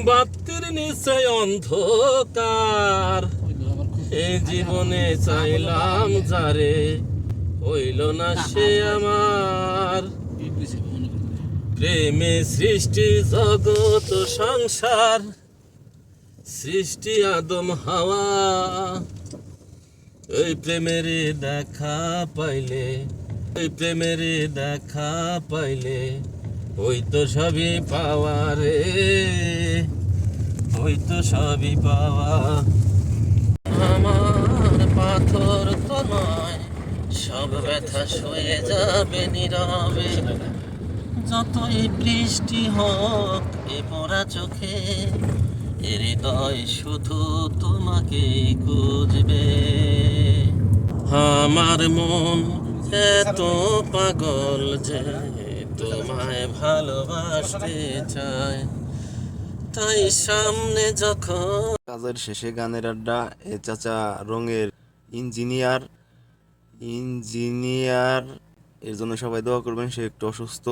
বাতির নিচে অন্ধকার, এই জীবনে চাইলাম যারে, হইল না সে আমার। প্রেমে সৃষ্টি জগৎ সংসার, সৃষ্টি আদম হাওয়া। ওই প্রেমের দেখা পাইলে, ওই প্রেমের দেখা পাইলে, ওই তো সবই পাওয়া রে, ওই তো সবই পাওয়া। আমার পাথর তো নয়, সব ব্যথা সয়ে যাবে নীরবে, যতই বৃষ্টি হোক এ পড়া চোখে, হৃদয় শুধু তোমাকেই খুঁজবে। আমার মন এত পাগল যে তোমায় ভালোবাসতে চায়, তাই সামনে যখন। কাজের শেষে গানের আড্ডা। এ চাচা রঙের ইঞ্জিনিয়ার ইঞ্জিনিয়ার এর জন্য সবাই দোয়া করবেন, সে একটু অসুস্থ।